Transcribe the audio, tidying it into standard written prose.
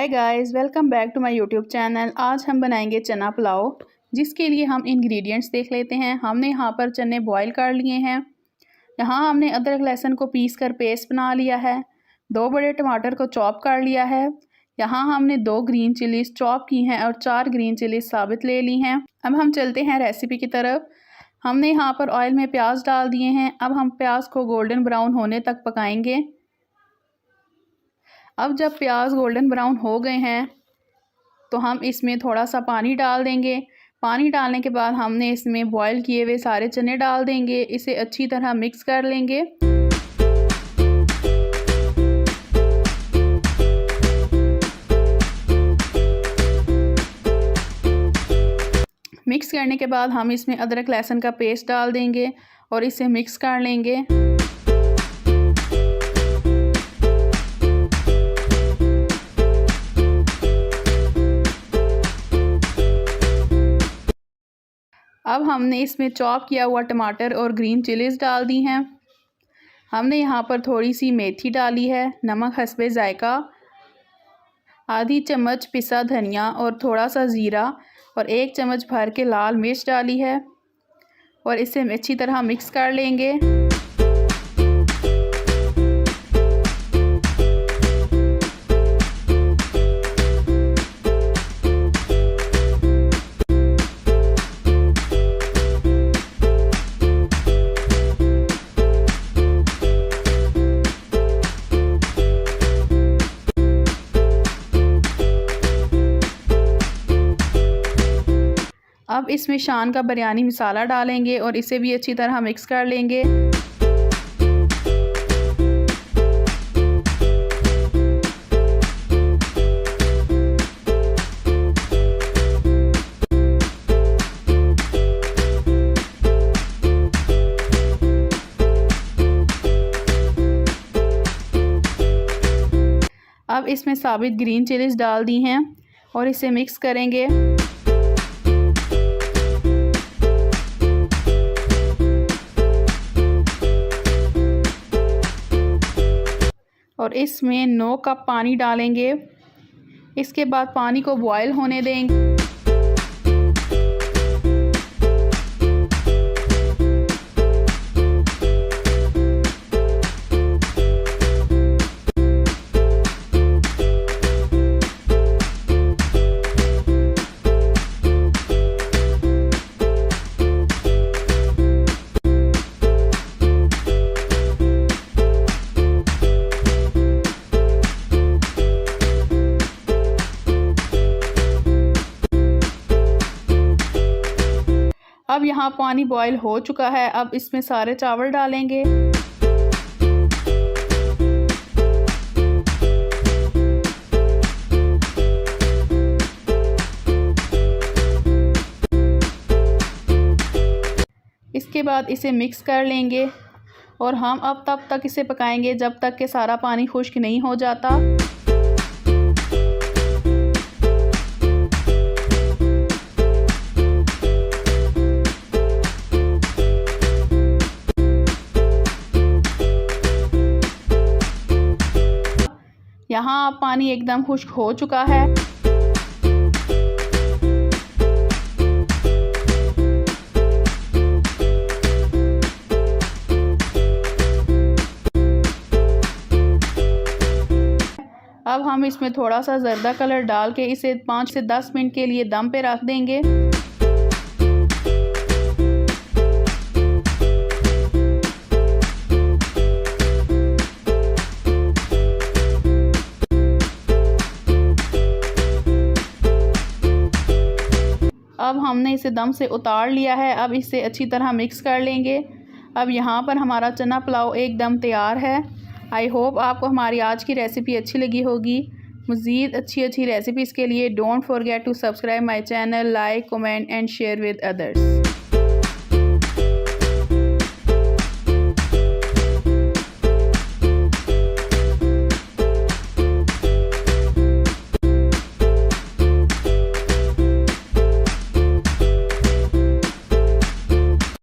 Hi guys, welcome back to my YouTube channel. आज हम बनाएंगे चना पुलाव, जिसके लिए हम इंग्रेडिएंट्स देख लेते हैं। हमने यहाँ पर चने बॉईल कर लिए हैं। यहाँ हमने अदरक लहसुन को पीस कर पेस्ट बना लिया है। 2 बड़े टमाटर को चॉप कर लिया है। यहाँ हमने 2 ग्रीन चिलीज चॉप की हैं और 4 ग्रीन चिलीज साबित ले ली हैं। अब हम चलते हैं रेसिपी की तरफ। हमने यहाँ पर ऑयल में प्याज डाल दिए हैं। अब हम प्याज को गोल्डन ब्राउन होने तक पकाएंगे। अब जब प्याज गोल्डन ब्राउन हो गए हैं तो हम इसमें थोड़ा सा पानी डाल देंगे। पानी डालने के बाद हमने इसमें बॉईल किए हुए सारे चने डाल देंगे। इसे अच्छी तरह मिक्स कर लेंगे। मिक्स करने के बाद हम इसमें अदरक लहसुन का पेस्ट डाल देंगे और इसे मिक्स कर लेंगे। अब हमने इसमें चॉप किया हुआ टमाटर और ग्रीन चिलीज डाल दी हैं। हमने यहाँ पर थोड़ी सी मेथी डाली है, नमक हस्बे जायका, आधी चम्मच पिसा धनिया और थोड़ा सा ज़ीरा और 1 चम्मच भर के लाल मिर्च डाली है और इसे अच्छी तरह मिक्स कर लेंगे। अब इसमें शान का बिरयानी मसाला डालेंगे और इसे भी अच्छी तरह मिक्स कर लेंगे। अब इसमें साबित ग्रीन चिलीज डाल दी हैं और इसे मिक्स करेंगे। और इसमें 9 कप पानी डालेंगे। इसके बाद पानी को बॉयल होने देंगे। अब यहाँ पानी बॉईल हो चुका है। अब इसमें सारे चावल डालेंगे। इसके बाद इसे मिक्स कर लेंगे और हम अब तब तक इसे पकाएंगे जब तक कि सारा पानी खुश्क नहीं हो जाता। यहाँ पानी एकदम खुश्क हो चुका है। अब हम इसमें थोड़ा सा जर्दा कलर डाल के इसे 5 से 10 मिनट के लिए दम पे रख देंगे। अब हमने इसे दम से उतार लिया है। अब इसे अच्छी तरह मिक्स कर लेंगे। अब यहाँ पर हमारा चना पुलाव एकदम तैयार है। आई होप आपको हमारी आज की रेसिपी अच्छी लगी होगी। मज़ीद अच्छी रेसिपीज़ के लिए don't forget to subscribe my channel, like, comment and share with others.